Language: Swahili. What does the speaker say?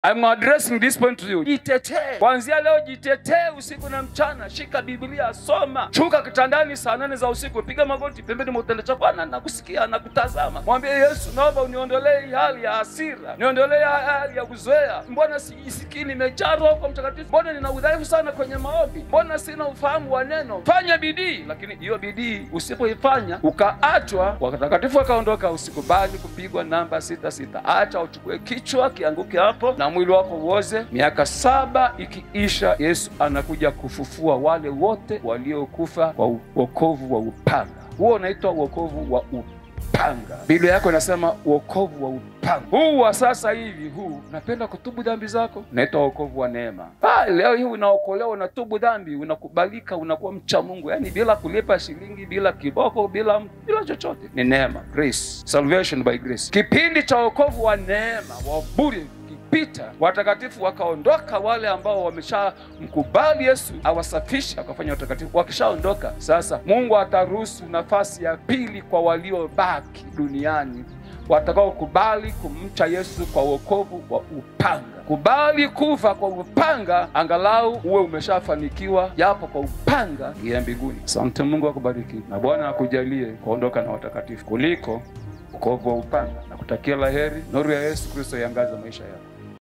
I'm addressing this point to you. Jitetee. Kuanzia leo jitetee usiku na mchana. Shika Biblia, soma. Shuka kitandani saa 8 za usiku, piga magoti pembeni mwa kitanda chako, na kusikia na kutazama. Mwambie Yesu, naomba uniondolee hali ya hasira. Niondolee hali ya kuzoea. Mbona sijisikii nimejaa Roho Mtakatifu? Mbona nina udhaifu sana kwenye maombi? Mbona sina ufahamu wa neno? Fanya bidii, lakini hiyo bidii usipoifanya ukaachwa, watakatifu wakaondoka, usikubali kupigwa namba 66. Acha uchukue kichwa kianguke hapo na mwili wako uoze. Miaka 7 ikiisha, Yesu anakuja kufufua wale wote waliokufa kwa wokovu wa upanga. Huo unaitwa wokovu wa upanga. Biblia yako inasema wokovu wa upanga. Huu wa sasa hivi, huu napenda kutubu dhambi zako, unaitwa wokovu wa neema. Leo hii unaokolewa, unatubu dhambi, unakubalika, unakuwa mcha Mungu, yani bila kulipa shilingi, bila kiboko, bila chochote. Ni neema, grace, salvation by grace. Kipindi cha wokovu wa neema wa bure pita, watakatifu wakaondoka. Wale ambao wameshamkubali Yesu awasafisha akafanya watakatifu, wakishaondoka, sasa Mungu ataruhusu nafasi ya pili kwa waliobaki duniani, watakao kubali kumcha Yesu kwa wokovu wa upanga. Kubali kufa kwa upanga, angalau uwe umeshafanikiwa japo kwa upanga ya mbinguni. Asante. Mungu akubariki na Bwana akujalie kuondoka na watakatifu kuliko wokovu wa upanga. Na kutakia laheri, nuru ya Yesu Kristo iangaze maisha yako.